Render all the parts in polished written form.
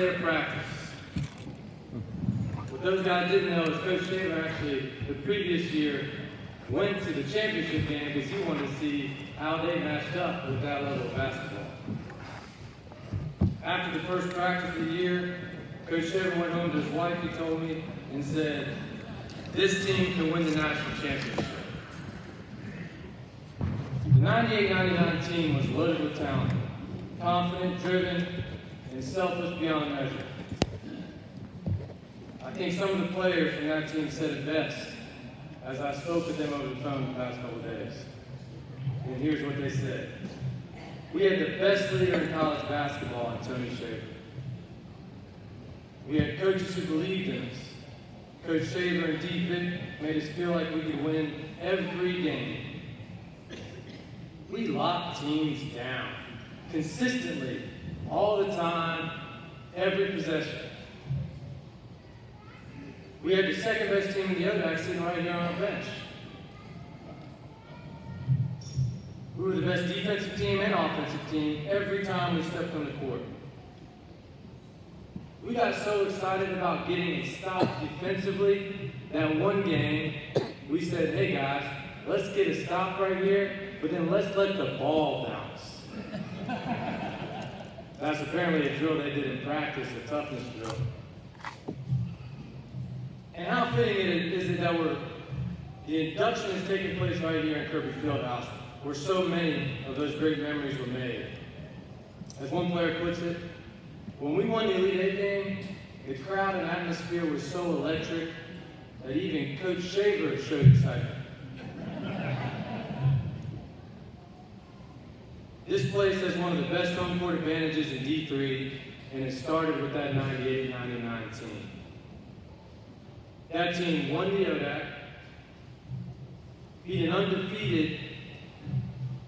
Day of practice. What those guys didn't know is Coach Shaver actually, the previous year, went to the championship game because he wanted to see how they matched up with that level of basketball. After the first practice of the year, Coach Shaver went home to his wife, he told me, and said, "This team can win the national championship." The 98-99 team was loaded with talent, confident, driven, and selfless beyond measure. I think some of the players from that team said it best as I spoke with them over the phone the past couple of days. And here's what they said. We had the best leader in college basketball in Tony Shaver. We had coaches who believed in us. Coach Shaver and D-Vic made us feel like we could win every game. We locked teams down consistently, all the time, every possession. We had the second best team in the ODAC sitting right here on our bench. We were the best defensive team and offensive team every time we stepped on the court. We got so excited about getting a stop defensively that one game we said, "Hey guys, let's get a stop right here, but then let's let the ball bounce." That's apparently a drill they did in practice, a toughness drill. And how fitting is it that the induction is taking place right here in Kirby Fieldhouse, where so many of those great memories were made. As one player puts it, when we won the Elite Eight game, the crowd and atmosphere was so electric that even Coach Shaver showed excitement. This place has one of the best home court advantages in D3, and it started with that 98-99 team. That team won the ODAC, beat an undefeated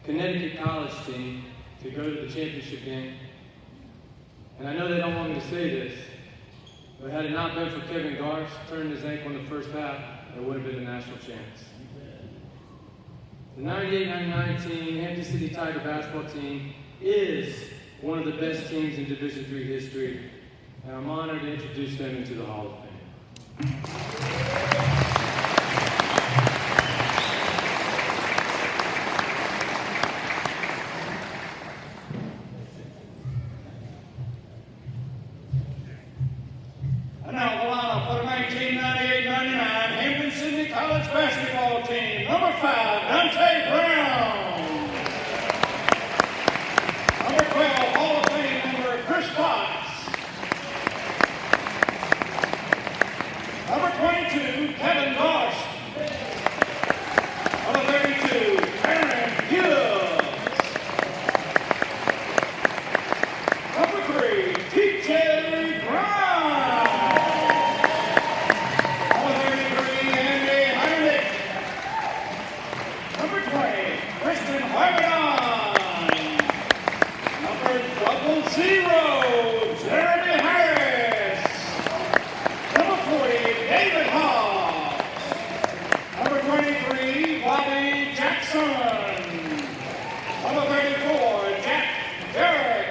Connecticut college team to go to the championship game. And I know they don't want me to say this, but had it not been for Kevin Garst turning his ankle in the first half, it would have been the national champs. The 98-99 team, Hampden-Sydney Tiger basketball team, is one of the best teams in Division III history, and I'm honored to introduce them into the Hall of Fame. And now the lineup for the 1998-99 Hampden-Sydney College basketball team. Number 5, Dante Brown. Number 12, Hall of Fame member Chris Fox. Number 22, Kevin Garst. Number 32, Aaron Hughes. Number 3, TJ Brown. Number 33, Andy Heinrich. Number 20, Kristen Hargadon. Number 00, Jeremy Harris. Number 40, David Hall. Number 23, Bobby Jackson. Number 34, Jack Derrick.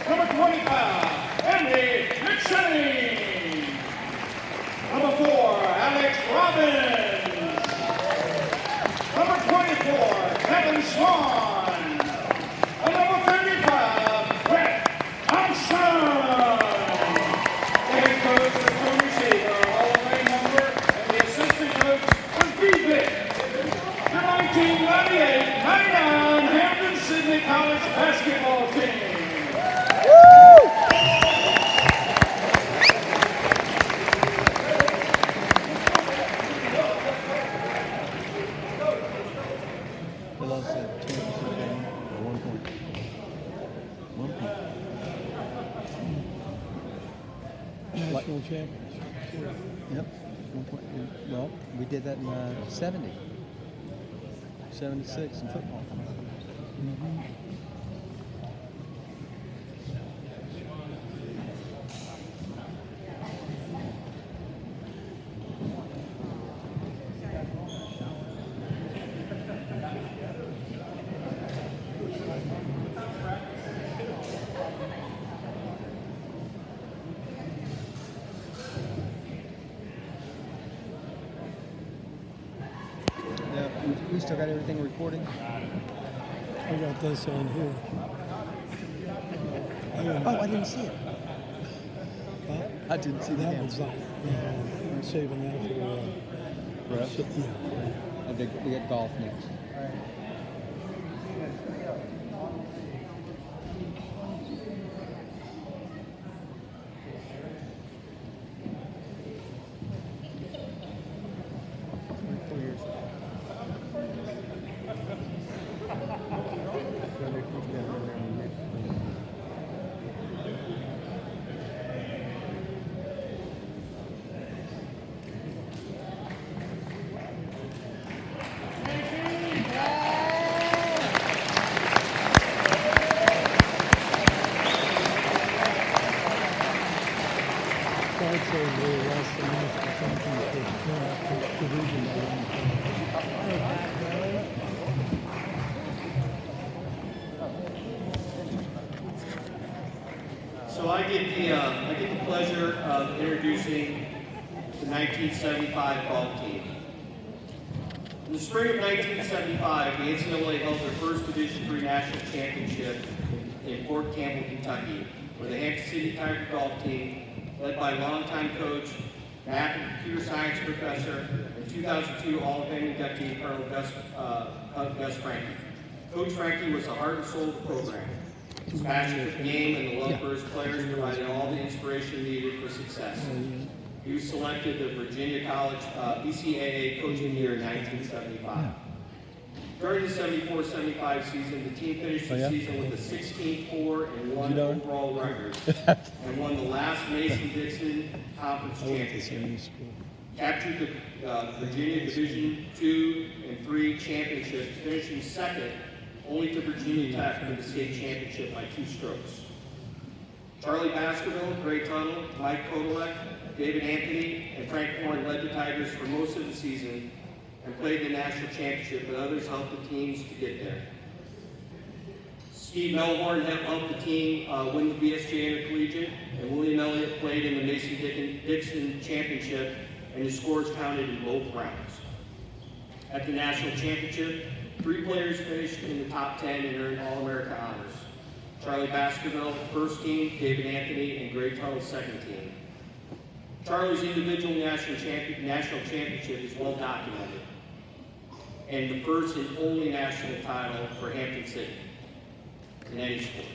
Number 25, Andy McShane. Number 4, Alex Robbins. Number 24, Kevin Swan. And number 35, Brett Thompson. The head coach was Tony Shaver, Hall of Fame member, and the assistant coach was D-Vic. The 1998-99 Hampden-Sydney College basketball team. They lost the championship game by 1 point. 1 point. National championship. Yep. 1 point. Well, we did that in 70. 76 in football. still got everything recording? I got this on here. Oh, I didn't see it. Huh? I didn't see the That damn one's song. on. I'm saving that for us? yeah. We got golf next. I'd say we're less than half the championship division by one So I get the pleasure of introducing the 1975 golf team. In the spring of 1975, the NCAA held their first Division III national championship in Fort Campbell, Kentucky, where the Hampden-Sydney Tiger golf team, led by longtime coach, math and computer science professor, and 2002 Hall of Fame inductee Colonel Gus Frankie. Coach Frankie was the heart and soul of the program. His passion for the game and the love for his players provided all the inspiration needed for success. He was selected the Virginia College BCAA Coaching Year in 1975. During the 74-75 season, the team finished the season with a 16-4-1 overall record and won the last Mason-Dixon Conference Championship. Captured the Virginia Division II and III championships, finishing second only to Virginia Tech for the state championship by 2 strokes. Charlie Baskerville, Gray Tuttle, Mike Kodolek, David Anthony, and Frank Horn led the Tigers for most of the season and played the national championship, but others helped the teams to get there. Steve Melhorn helped the team win the BSJ Intercollegiate, and William Elliott played in the Mason-Dixon Championship, and his scores counted in both rounds. At the national championship, 3 players finished in the top 10 and earned All-America honors. Charlie Baskerville, first team, David Anthony, and Gray Tuttle, second team. Charlie's individual national championship is well documented, and the first and only national title for Hampden-Sydney in any sport.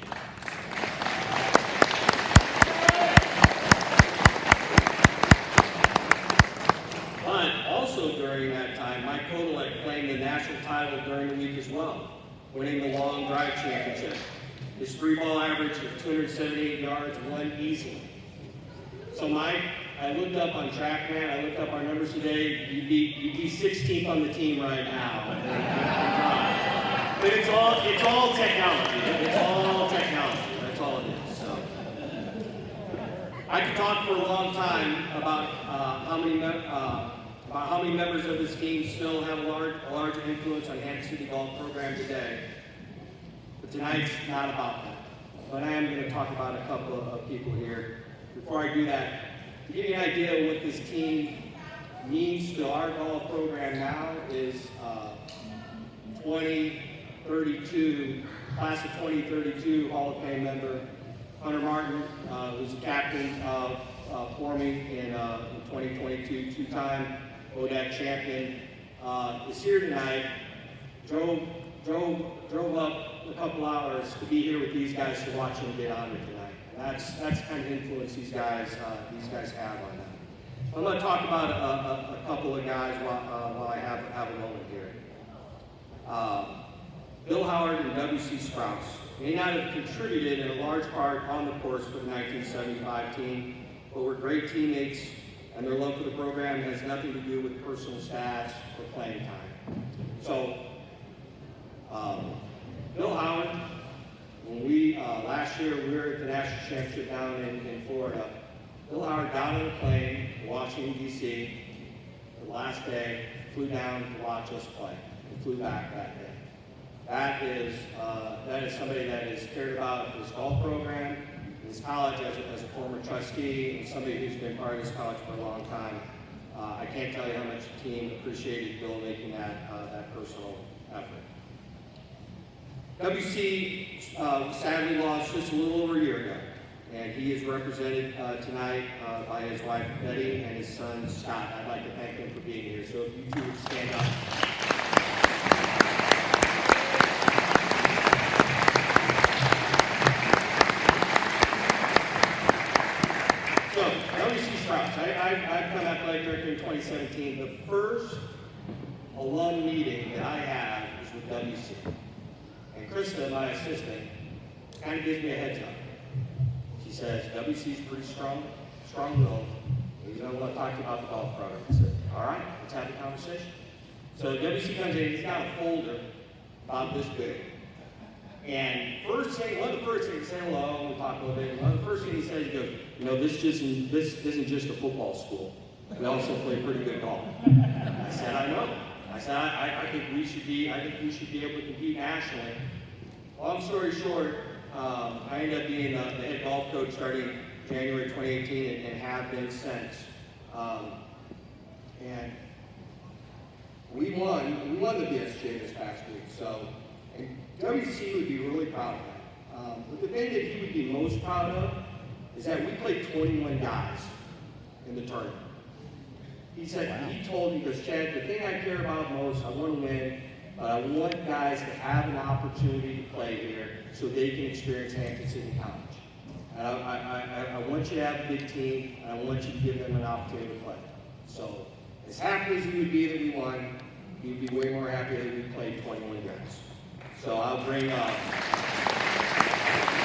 But also during that time, Mike Kodolek claimed the national title during the week as well, winning the long drive championship. His 3-ball average of 278 yards won easily. So Mike, I looked up on TrackMan, I looked up our numbers today, you'd be 16th on the team right now. But it's all technology. It's all technology. That's all it is. So I could talk for a long time about how many members of this team still have a large influence on Hampden-Sydney golf program today. But tonight's not about that. But I am going to talk about a couple of people here. Before I do that, to give you an idea of what this team means to our golf program now is 2032, class of 2032 Hall of Fame member Hunter Martin, who's the captain for me in 2022, 2-time ODAC champion, is here tonight. Drove up a couple hours to be here with these guys to watch them get honored tonight. That's the kind of influence these guys have on them. I'm going to talk about a couple of guys while I have a moment here. Bill Howard and W.C. Sprouse may not have contributed in a large part on the course for the 1975 team, but were great teammates, and their love for the program has nothing to do with personal stats or playing time. So, Bill Howard, when we, last year, we were at the National Championship down in Florida. Bill Howard got on a plane to Washington, D.C. the last day, flew down to watch us play, and flew back that day. That is somebody that has cared about his golf program, his college as a former trustee, and somebody who's been part of this college for a long time. I can't tell you how much the team appreciated Bill making that personal effort. WC sadly lost just a little over a year ago, and he is represented tonight by his wife Betty and his son Scott. I'd like to thank them for being here. So if you two would stand up. So, WC Sprouts. I've come athletic director in 2017. The first alum meeting that I had was with WC. And Krista, my assistant, kind of gives me a heads up. She says, WC's pretty strong-willed. He's going to want to talk to you about the golf program. I said, all right, let's have a conversation. So WC comes in, he's got a folder about this big. And one of the first things, he said hello, we talked a little bit. One of the first things he says, he goes, you know, this isn't just a football school. We also play pretty good golf. I said, I know. I said, I think we should be able to compete nationally. Long story short, I ended up being the head golf coach starting January 2018 and have been since. And we won the BSJ this past week. So, and WC would be really proud of that. But the thing that he would be most proud of is that we played 21 guys in the tournament. He said, he told me, he goes, Chad, the thing I care about most, I want to win, but I want guys to have an opportunity to play here so they can experience Hampden-Sydney College. And I want you to have a big team, and I want you to give them an opportunity to play. So, as happy as he would be that we won, he would be way more happy that we played 21 guys. So I'll bring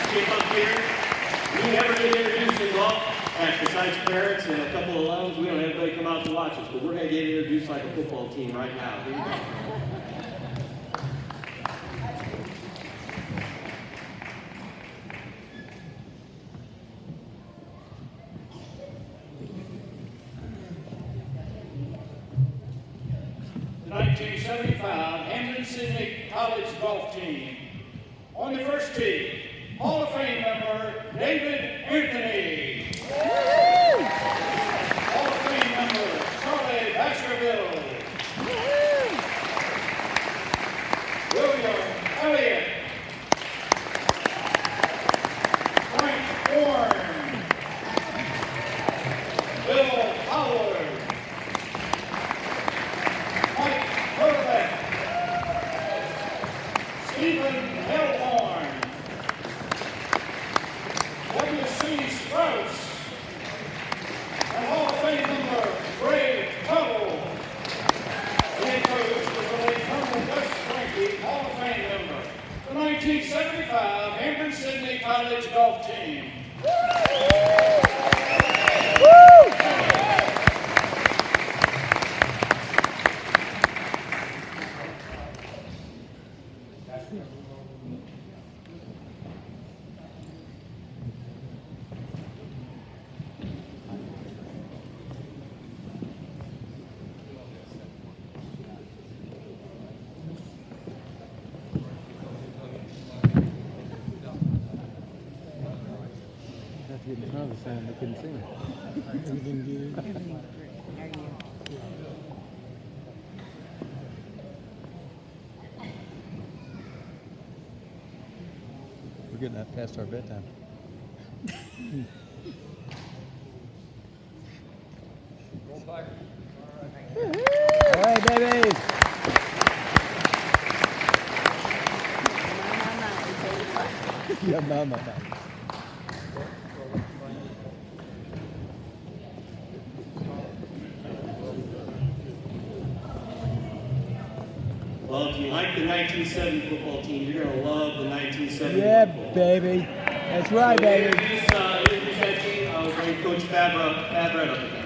Skip up here. We never get introduced in golf. Besides parents and a couple of alums, we don't have anybody come out to watch us, but we're going to get introduced like a football team right now. Here you go. The 1975 Hampden-Sydney College golf team. On the first tee, Hall of Fame member David Anthony. Hall of Fame member Charlie Baskerville. William Elliott. Frank Warren. Bill Howard. Mike Hurlbeck. Stephen Hellhorn. W.C. Strauss. And Hall of Fame member Ray Tuttle. The head coach was the late Colonel Gus Frankie, Hall of Fame member. The 1975 Hampden-Sydney College golf team. Have to get in front of the sign, they couldn't see it. Everything good? Everything's great. How are you? We're getting that past our bedtime. All right, baby. Yeah, mama. Well, if you like the 1970 football team, you're going to love the 1970 Yeah, football. baby. That's right, baby. Introduce that team. I'll bring Coach Fabra up.